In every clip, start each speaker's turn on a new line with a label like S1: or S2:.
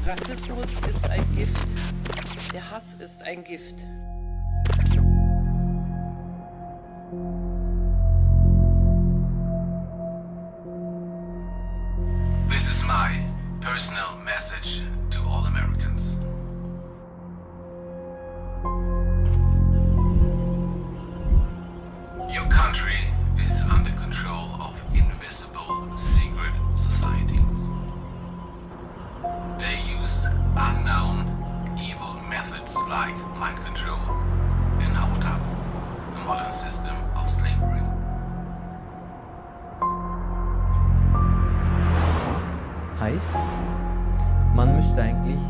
S1: Rassismus ist ein Gift. Der Hass ist ein Gift.
S2: This is my personal message to all Americans. Your country is under control of invisible secret societies. They use unknown evil methods like mind control and hold up a modern system of slavery.
S3: Heißt, man müsste eigentlich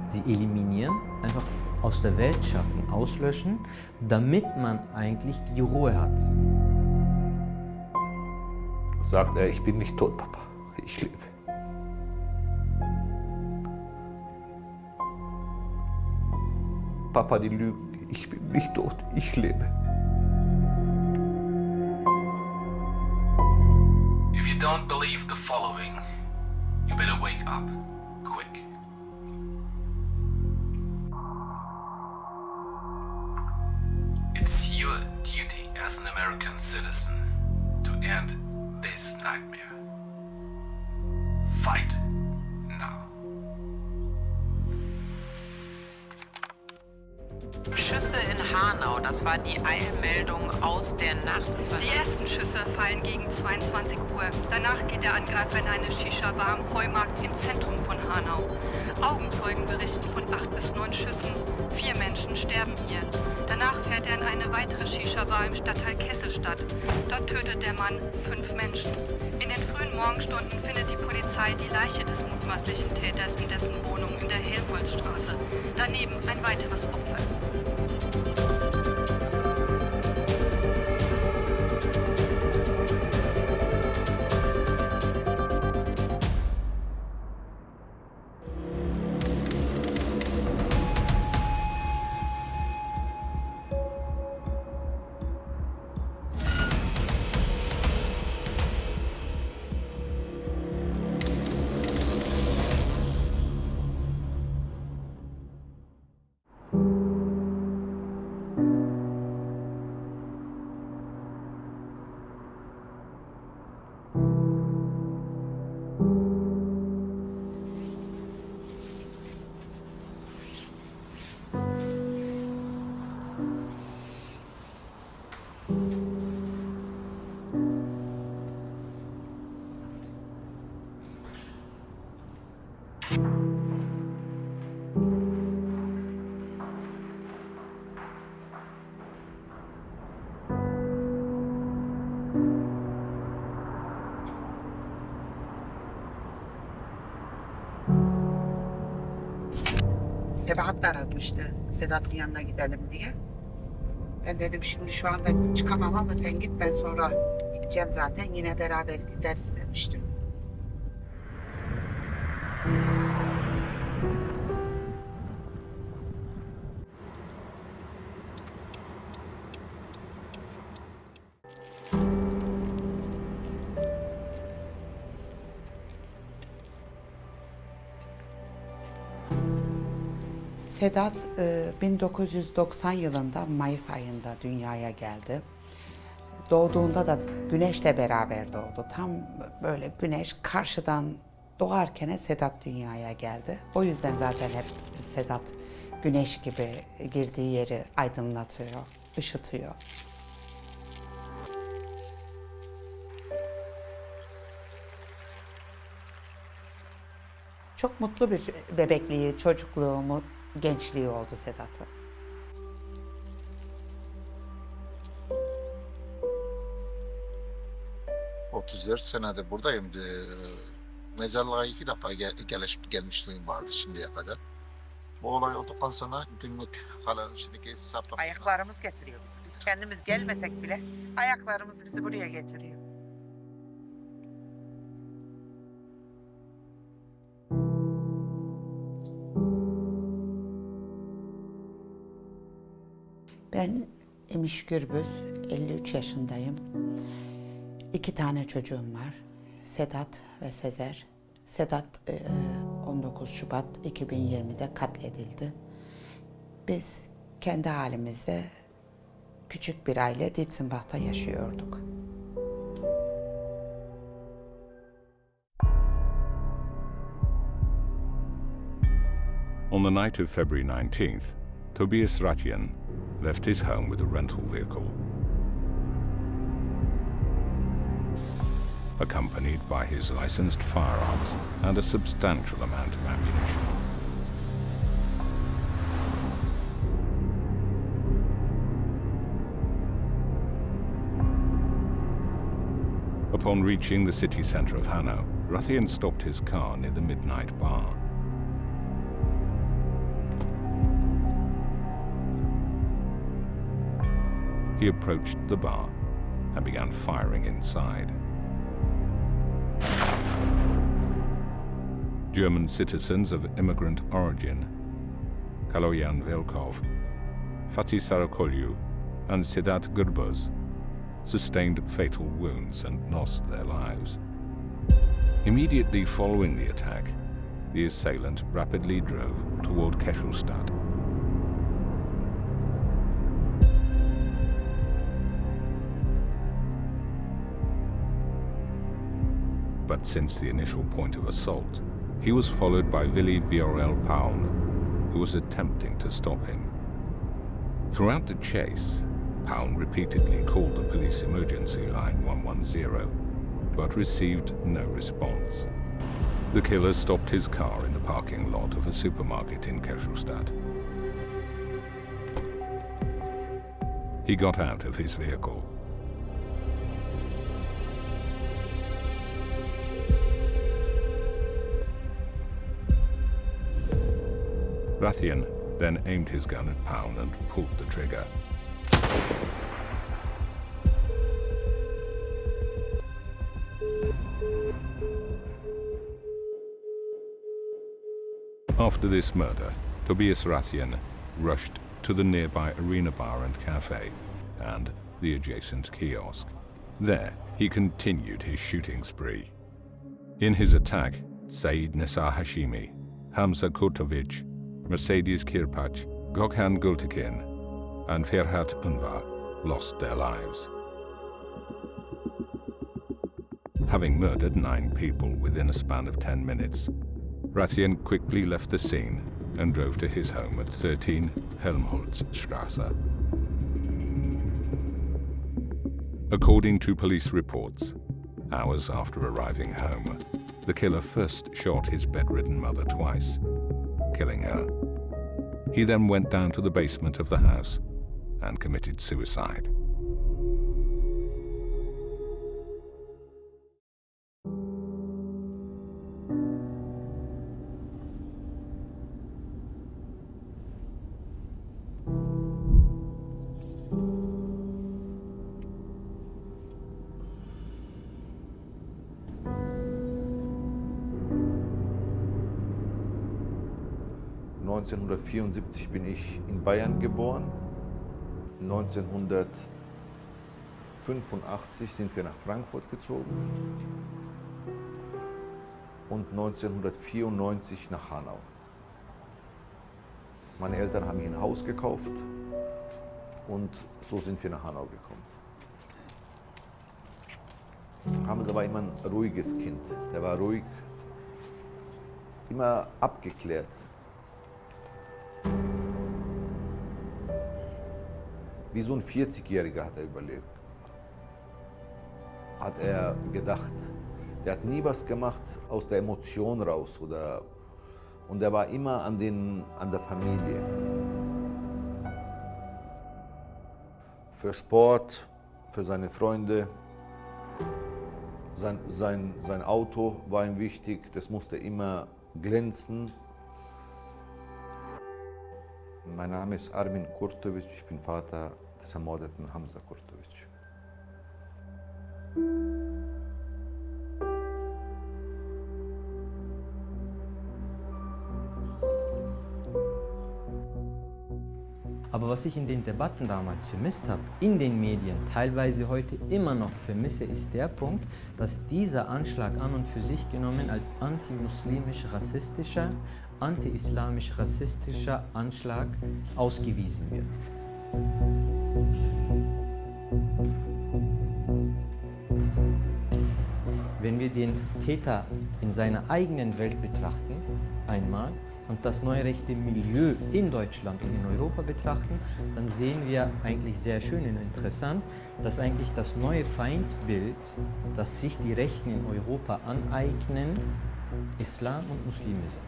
S3: sie eliminieren, einfach aus der Welt schaffen, auslöschen, damit man eigentlich die Ruhe hat.
S4: Sagt er, ich bin nicht tot, Papa, ich lebe. Papa, die lügen, ich bin nicht tot, ich lebe.
S2: If you don't believe the following, you better wake up quick. It's your duty as an American citizen to end this nightmare. Fight now.
S5: Schüsse in Hanau, das war die Eilmeldung aus der Nacht.
S6: Die ersten Schüsse fallen gegen 22 Uhr. Danach geht der Angreifer in eine Shisha-Bar am Heumarkt im Zentrum von Hanau. Augenzeugen berichten von 8 bis 9 Schüssen. 4 Menschen sterben hier. Danach fährt er in eine weitere Shisha-Bar im Stadtteil Kesselstadt. Dort tötet der Mann 5 Menschen. In den frühen Morgenstunden findet die Polizei die Leiche des mutmaßlichen Täters in dessen Wohnung in der Helmholtzstraße. Daneben ein weiteres Opfer.
S7: Sebahat da aratmıştı Sedat'ın yanına gidelim diye. Ben dedim şimdi şu anda çıkamam ama sen git, ben sonra gideceğim zaten, yine beraber gideriz demiştim. Sedat 1990 yılında Mayıs ayında dünyaya geldi. Doğduğunda da güneşle beraber doğdu. Tam böyle güneş karşıdan doğarken Sedat dünyaya geldi. O yüzden zaten hep Sedat güneş gibi girdiği yeri aydınlatıyor, ışıtıyor. Çok mutlu bir bebekliği, çocukluğu, gençliği oldu Sedat'ın.
S8: ...34 senedir buradayım. Mezarlığa 2 defa gelmişliğim vardı şimdiye kadar. Bu olay olduktan sonra günlük falan şimdiki hesaplama...
S7: Ayaklarımız getiriyor bizi. Biz kendimiz gelmesek bile ayaklarımız bizi buraya getiriyor. Ben Emiş Gürbüz, 53 yaşındayım. 2 tane çocuğum var. Sedat ve Sezer. Sedat 19 Şubat 2020'de katledildi. Biz kendi halimizde küçük bir aile Ditzenbach'ta yaşıyorduk.
S9: On the night of February 19th, Tobias Ratjen left his home with a rental vehicle, accompanied by his licensed firearms and a substantial amount of ammunition. Upon reaching the city centre of Hanau, Ratjen stopped his car near the midnight bar. He approached the bar and began firing inside. German citizens of immigrant origin, Kaloyan Velkov, Fatih Sarakolyu, and Sedat Gürbüz, sustained fatal wounds and lost their lives. Immediately following the attack, the assailant rapidly drove toward Kesselstadt. But since the initial point of assault, he was followed by Willi Viorel Paun, who was attempting to stop him. Throughout the chase, Paun repeatedly called the police emergency line 110, but received no response. The killer stopped his car in the parking lot of a supermarket in Kesselstadt. He got out of his vehicle. Ratjen then aimed his gun at Paun and pulled the trigger. After this murder, Tobias Ratjen rushed to the nearby Arena Bar and Cafe and the adjacent kiosk. There, he continued his shooting spree. In his attack, Said Nessar Hashimi, Hamza Kurtovic, Mercedes Kirpach, Gökhan Gültekin, and Ferhat Unvar lost their lives. Having murdered 9 people within a span of 10 minutes, Ratjen quickly left the scene and drove to his home at 13 Helmholtzstraße. According to police reports, hours after arriving home, the killer first shot his bedridden mother twice, killing her. He then went down to the basement of the house and committed suicide.
S4: ...1974 bin ich in Bayern geboren. 1985 sind wir nach Frankfurt gezogen. Und 1994 nach Hanau. Meine Eltern haben hier ein Haus gekauft und so sind wir nach Hanau gekommen. Hamza war immer ein ruhiges Kind. Der war ruhig, immer abgeklärt. Wie so ein 40-Jähriger hat er überlebt. Hat er gedacht. Der hat nie was gemacht aus der Emotion raus. Und er war immer an der Familie. Für Sport, für seine Freunde. Sein Auto war ihm wichtig, das musste immer glänzen. Mein Name ist Armin Kurtovic, ich bin Vater des ermordeten Hamza Kurtovic.
S3: Aber was ich in den Debatten damals vermisst habe, in den Medien, teilweise heute immer noch vermisse, ist der Punkt, dass dieser Anschlag an und für sich genommen als antimuslimisch-rassistischer, anti-islamisch-rassistischer Anschlag ausgewiesen wird. Wenn wir den Täter in seiner eigenen Welt betrachten, einmal, und das neurechte Milieu in Deutschland und in Europa betrachten, dann sehen wir eigentlich sehr schön und interessant, dass eigentlich das neue Feindbild, das sich die Rechten in Europa aneignen, Islam und Muslime sind.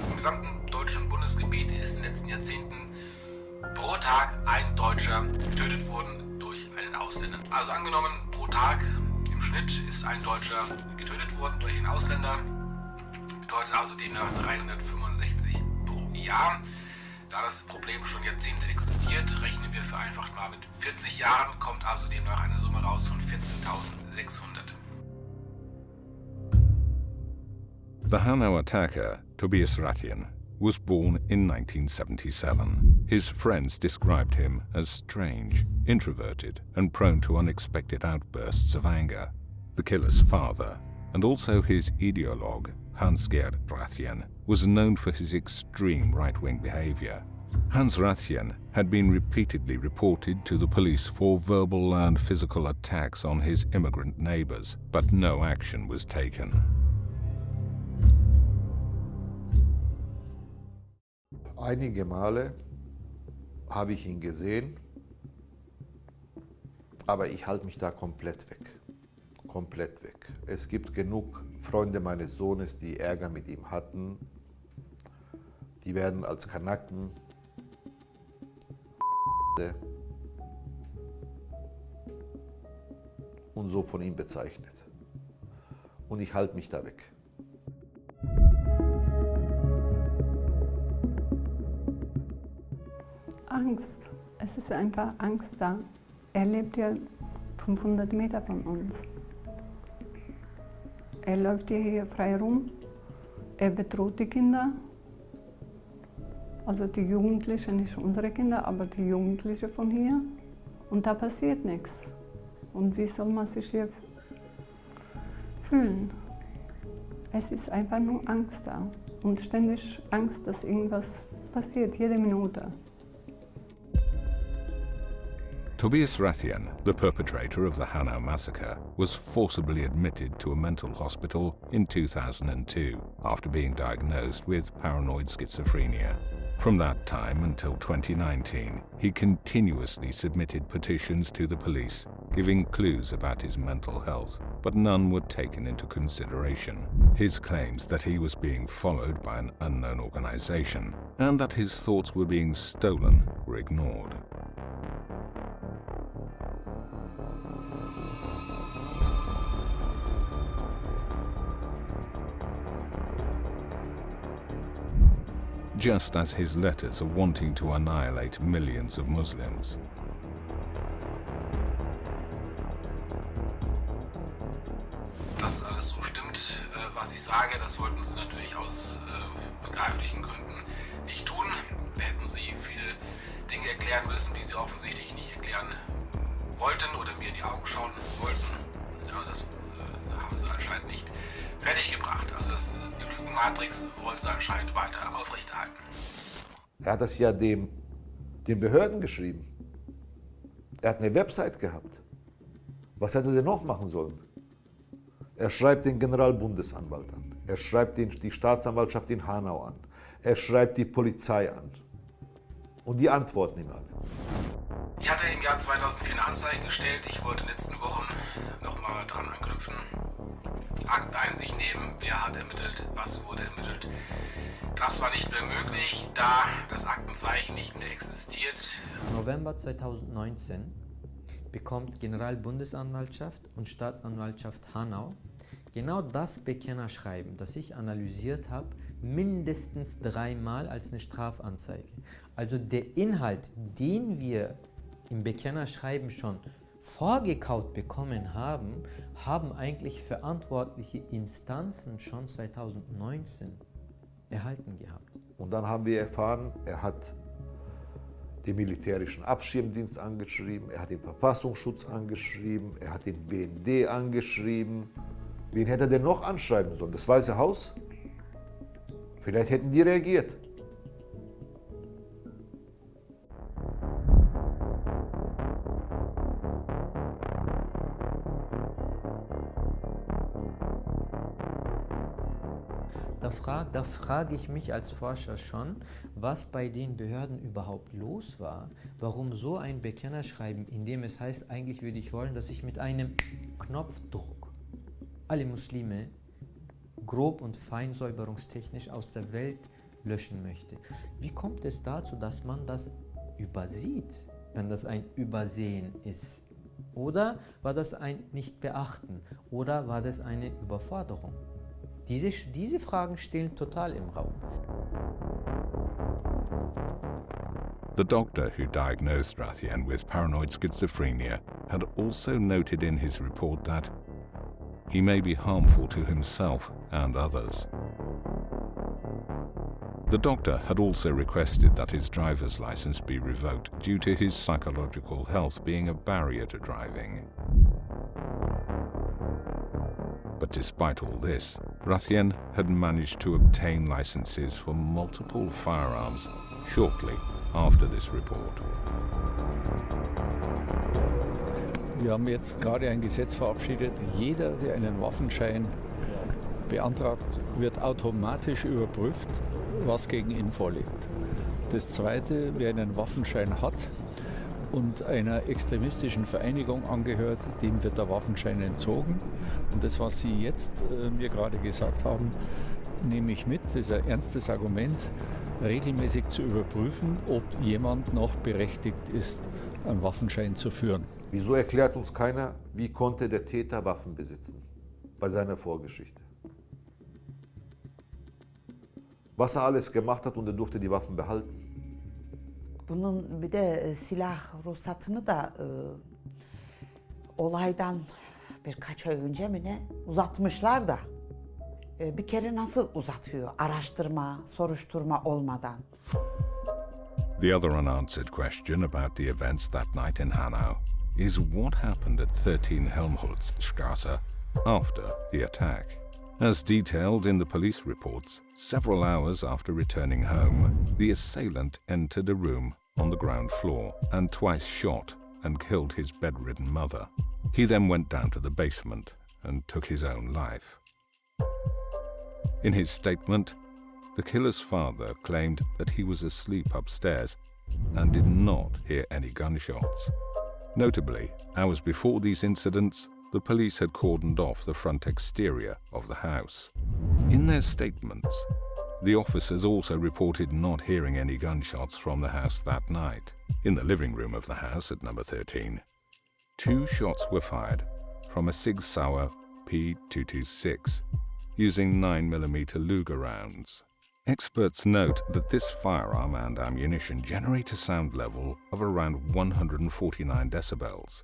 S2: Im gesamten deutschen Bundesgebiet ist in den letzten Jahrzehnten pro Tag ein Deutscher getötet worden durch einen Ausländer. Also angenommen, pro Tag im Schnitt ist ein Deutscher getötet worden durch einen Ausländer. Bedeutet also demnach 365 pro Jahr. Da das Problem schon Jahrzehnte existiert, rechnen wir vereinfacht mal mit 40 Jahren, kommt also demnach eine Summe raus von 14.600.
S9: The Hanau attacker, Tobias Ratjen, was born in 1977. His friends described him as strange, introverted, and prone to unexpected outbursts of anger. The killer's father, and also his ideologue, Hans-Gerd Ratjen, was known for his extreme right-wing behavior. Hans Ratjen had been repeatedly reported to the police for verbal and physical attacks on his immigrant neighbors, but no action was taken.
S4: Einige Male habe ich ihn gesehen, aber ich halte mich da komplett weg. Komplett weg. Es gibt genug Freunde meines Sohnes, die Ärger mit ihm hatten. Die werden als Kanaken und so von ihm bezeichnet. Und ich halte mich da weg.
S10: Angst. Es ist einfach Angst da. Er lebt ja 500 Meter von uns. Er läuft hier frei rum. Er bedroht die Kinder. Also die Jugendlichen, nicht unsere Kinder, aber die Jugendlichen von hier. Und da passiert nichts. Und wie soll man sich hier fühlen? Es ist einfach nur Angst da. Und ständig Angst, dass irgendwas passiert, jede Minute.
S9: Tobias Ratjen, the perpetrator of the Hanau massacre, was forcibly admitted to a mental hospital in 2002 after being diagnosed with paranoid schizophrenia. From that time until 2019, he continuously submitted petitions to the police, giving clues about his mental health, but none were taken into consideration. His claims that he was being followed by an unknown organization and that his thoughts were being stolen were ignored. Just as his letters of wanting to annihilate millions of Muslims.
S2: Dass alles so stimmt, was ich sage, das wollten sie natürlich aus begreiflichen Gründen nicht tun. Hätten sie viele Dinge erklären müssen, die sie offensichtlich nicht erklären wollten oder mir in die Augen schauen wollten. Ja, das haben sie anscheinend nicht fertiggebracht. Also die Lügenmatrix wollen sie anscheinend weiter aufrechterhalten.
S4: Er hat das ja den Behörden geschrieben. Er hat eine Website gehabt. Was hätte er denn noch machen sollen? Er schreibt den Generalbundesanwalt an. Er schreibt die Staatsanwaltschaft in Hanau an. Er schreibt die Polizei an. Und die antworten ihm alle.
S2: Ich hatte im Jahr 2004 eine Anzeige gestellt. Ich wollte in den letzten Wochen nochmal dran anknüpfen. Akteneinsicht nehmen, wer hat ermittelt, was wurde ermittelt. Das war nicht mehr möglich, da das Aktenzeichen nicht mehr existiert.
S3: November 2019 bekommt Generalbundesanwaltschaft und Staatsanwaltschaft Hanau genau das Bekennerschreiben, das ich analysiert habe, mindestens 3-mal als eine Strafanzeige. Also der Inhalt, den wir im Bekennerschreiben schon vorgekaut bekommen haben, haben eigentlich verantwortliche Instanzen schon 2019 erhalten gehabt.
S4: Und dann haben wir erfahren, er hat den militärischen Abschirmdienst angeschrieben, er hat den Verfassungsschutz angeschrieben, er hat den BND angeschrieben. Wen hätte er denn noch anschreiben sollen? Das Weiße Haus? Vielleicht hätten die reagiert.
S3: Da frage ich mich als Forscher schon, was bei den Behörden überhaupt los war, warum so ein Bekennerschreiben, in dem es heißt, eigentlich würde ich wollen, dass ich mit einem Knopfdruck alle Muslime grob und feinsäuberungstechnisch aus der Welt löschen möchte. Wie kommt es dazu, dass man das übersieht, wenn das ein Übersehen ist? Oder war das ein Nicht-Beachten? Oder war das eine Überforderung? Diese Fragen stehen total im Raum.
S9: The doctor who diagnosed Rathian with paranoid schizophrenia had also noted in his report that he may be harmful to himself and others. The doctor had also requested that his driver's license be revoked due to his psychological health being a barrier to driving. But despite all this, Rathian had managed to obtain licenses for multiple firearms shortly after this report.
S11: Wir haben jetzt gerade ein Gesetz verabschiedet. Jeder, der einen Waffenschein beantragt, wird automatisch überprüft, was gegen ihn vorliegt. Das Zweite, wer einen Waffenschein hat und einer extremistischen Vereinigung angehört, dem wird der Waffenschein entzogen. Und das, was Sie jetzt mir gerade gesagt haben, nehme ich mit. Das ist ein ernstes Argument, regelmäßig zu überprüfen, ob jemand noch berechtigt ist, einen Waffenschein zu führen.
S4: Wieso erklärt uns keiner, wie konnte der Täter Waffen besitzen bei seiner Vorgeschichte? Was er alles gemacht hat und er durfte die Waffen behalten.
S7: Bunun bir de silah ruhsatını da olaydan birkaç ay önce mi ne uzatmışlar da bir kere nasıl uzatıyor araştırma, soruşturma olmadan?
S9: The other unanswered question about the events that night in Hanau is what happened at 13 Helmholtzstrasse after the attack. As detailed in the police reports, several hours after returning home, the assailant entered a room on the ground floor and twice shot and killed his bedridden mother. He then went down to the basement and took his own life. In his statement, the killer's father claimed that he was asleep upstairs and did not hear any gunshots. Notably, hours before these incidents, the police had cordoned off the front exterior of the house. In their statements, the officers also reported not hearing any gunshots from the house that night. In the living room of the house at number 13, 2 shots were fired from a Sig Sauer P226 using 9mm Luger rounds. Experts note that this firearm and ammunition generate a sound level of around 149 decibels.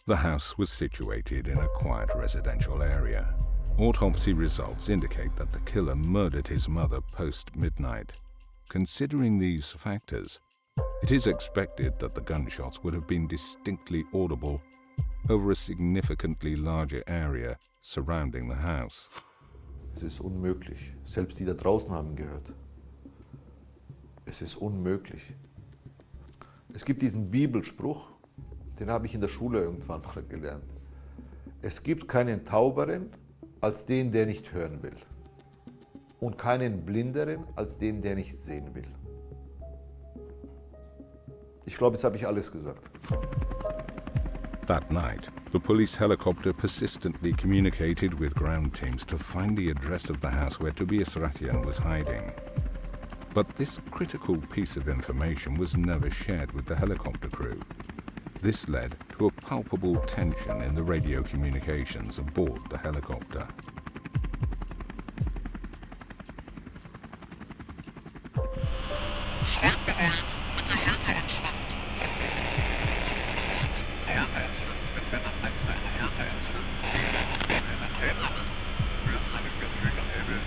S9: The house was situated in a quiet residential area. Autopsy results indicate that the killer murdered his mother post-midnight. Considering these factors, it is expected that the gunshots would have been distinctly audible over a significantly larger area surrounding the house.
S4: Es ist unmöglich. Selbst die da draußen haben gehört. Es ist unmöglich. Es gibt diesen Bibelspruch, den habe ich in der Schule irgendwann mal gelernt. Es gibt keinen Tauberen als den, der nicht hören will. Und keinen Blinderen als den, der nicht sehen will. Ich glaube, jetzt habe ich alles gesagt.
S9: That night, the police helicopter persistently communicated with ground teams to find the address of the house where Tobias Rathian was hiding. But this critical piece of information was never shared with the helicopter crew. This led to a palpable tension in the radio communications aboard the helicopter.
S12: Schreibbereit mit der Härteanschrift. Härteanschrift. Es wird am meisten eine Härteanschrift. Wenn ein Helm wird eine genügende Hebel.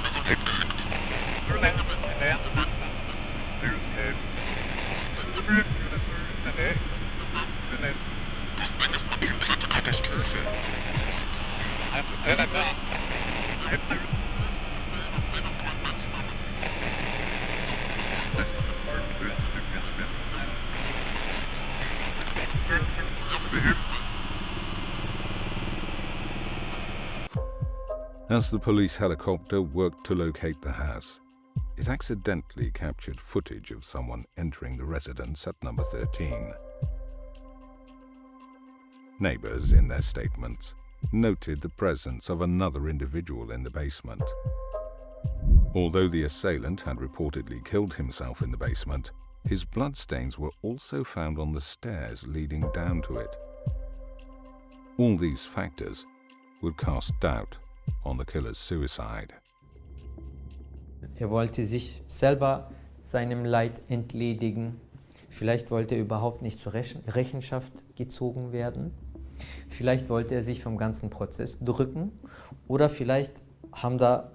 S12: Also hebt Das Ding ist eine komplette Katastrophe.
S9: As the police helicopter worked to locate the house, it accidentally captured footage of someone entering the residence at number 13. Neighbors, in their statements, noted the presence of another individual in the basement. Although the assailant had reportedly killed himself in the basement, his bloodstains were also found on the stairs leading down to it. All these factors would cast doubt on the killer's suicide.
S3: Er wollte sich selber seinem Leid entledigen. Vielleicht wollte er überhaupt nicht zur Rechenschaft gezogen werden. Vielleicht wollte er sich vom ganzen Prozess drücken. Oder vielleicht haben da,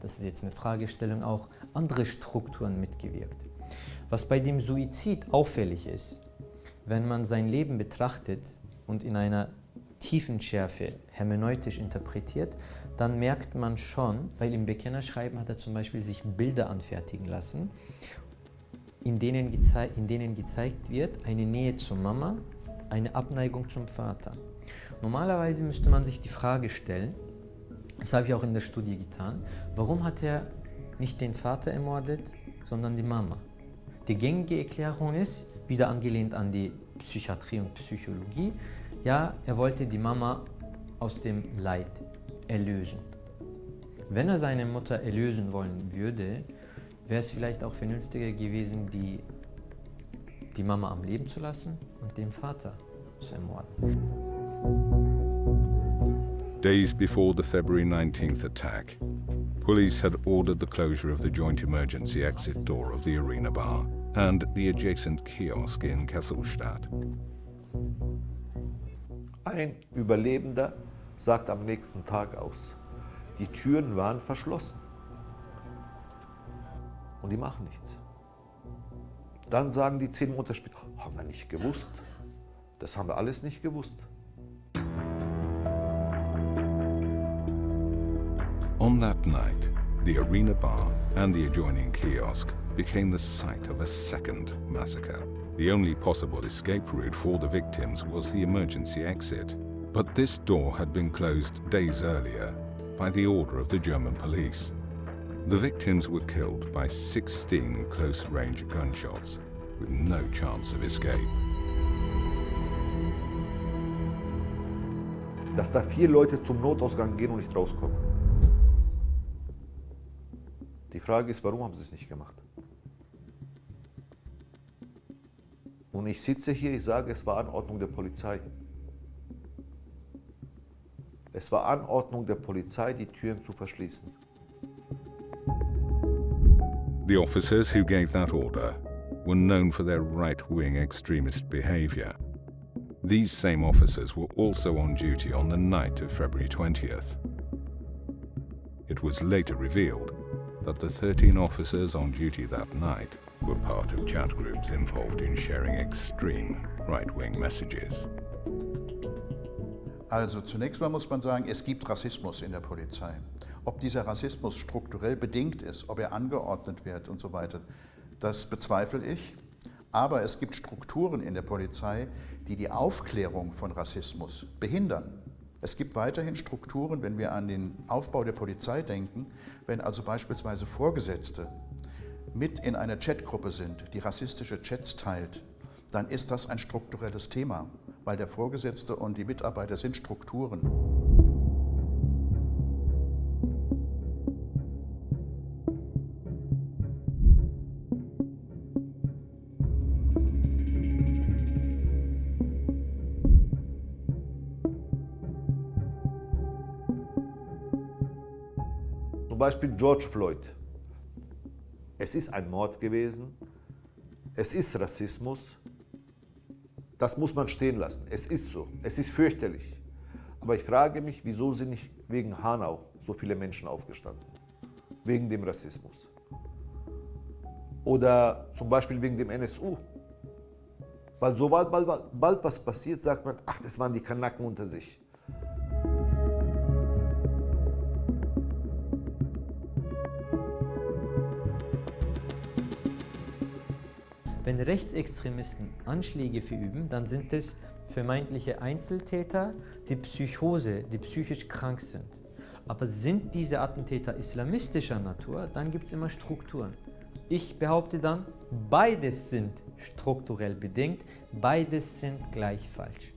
S3: das ist jetzt eine Fragestellung, auch andere Strukturen mitgewirkt. Was bei dem Suizid auffällig ist, wenn man sein Leben betrachtet und in einer Tiefenschärfe hermeneutisch interpretiert, dann merkt man schon, weil im Bekennerschreiben hat er zum Beispiel sich Bilder anfertigen lassen, in denen gezeigt wird, eine Nähe zur Mama, eine Abneigung zum Vater. Normalerweise müsste man sich die Frage stellen, das habe ich auch in der Studie getan, warum hat er nicht den Vater ermordet, sondern die Mama? Die gängige Erklärung ist, wieder angelehnt an die Psychiatrie und Psychologie, ja, er wollte die Mama aus dem Leid erlösen. Wenn er seine Mutter erlösen wollen würde, wäre es vielleicht auch vernünftiger gewesen, die Mama am Leben zu lassen und den Vater zu ermorden.
S9: Days before the February 19th attack, police had ordered the closure of the joint emergency exit door of the Arena Bar and the adjacent kiosk in Kesselstadt.
S4: Ein Überlebender sagt am nächsten Tag aus, die Türen waren verschlossen und die machen nichts. Dann sagen die 10 Monate später, haben wir nicht gewusst. Das haben wir alles nicht gewusst.
S9: On that night, the Arena Bar and the adjoining kiosk became the site of a second massacre. The only possible escape route for the victims was the emergency exit, but this door had been closed days earlier by the order of the German police. The victims were killed by 16 close-range gunshots with no chance of escape.
S4: Dass da 4 Leute zum Notausgang gehen und nicht rauskommen. Die Frage ist, warum haben sie es nicht gemacht? Und ich sitze hier, ich sage, es war Anordnung der Polizei. Es war Anordnung der Polizei, die Türen zu verschließen.
S9: The officers who gave that order were known for their right-wing extremist behavior. These same officers were also on duty on the night of February 20th. It was later revealed that the 13 officers on duty that night were part of chat groups involved in sharing extreme right-wing messages.
S13: Also zunächst mal muss man sagen, es gibt Rassismus in der Polizei. Ob dieser Rassismus strukturell bedingt ist, ob er angeordnet wird und so weiter, das bezweifle ich. Aber es gibt Strukturen in der Polizei, die die Aufklärung von Rassismus behindern. Es gibt weiterhin Strukturen, wenn wir an den Aufbau der Polizei denken, wenn also beispielsweise Vorgesetzte mit in einer Chatgruppe sind, die rassistische Chats teilt, dann ist das ein strukturelles Thema, weil der Vorgesetzte und die Mitarbeiter sind Strukturen.
S4: Zum Beispiel George Floyd. Es ist ein Mord gewesen, es ist Rassismus, das muss man stehen lassen. Es ist so, es ist fürchterlich. Aber ich frage mich, wieso sind nicht wegen Hanau so viele Menschen aufgestanden? Wegen dem Rassismus. Oder zum Beispiel wegen dem NSU. Weil sobald bald was passiert, sagt man, ach, das waren die Kanaken unter sich.
S3: Wenn Rechtsextremisten Anschläge verüben, dann sind es vermeintliche Einzeltäter, die psychisch krank sind. Aber sind diese Attentäter islamistischer Natur, dann gibt es immer Strukturen. Ich behaupte dann, beides sind strukturell bedingt, beides sind gleich falsch.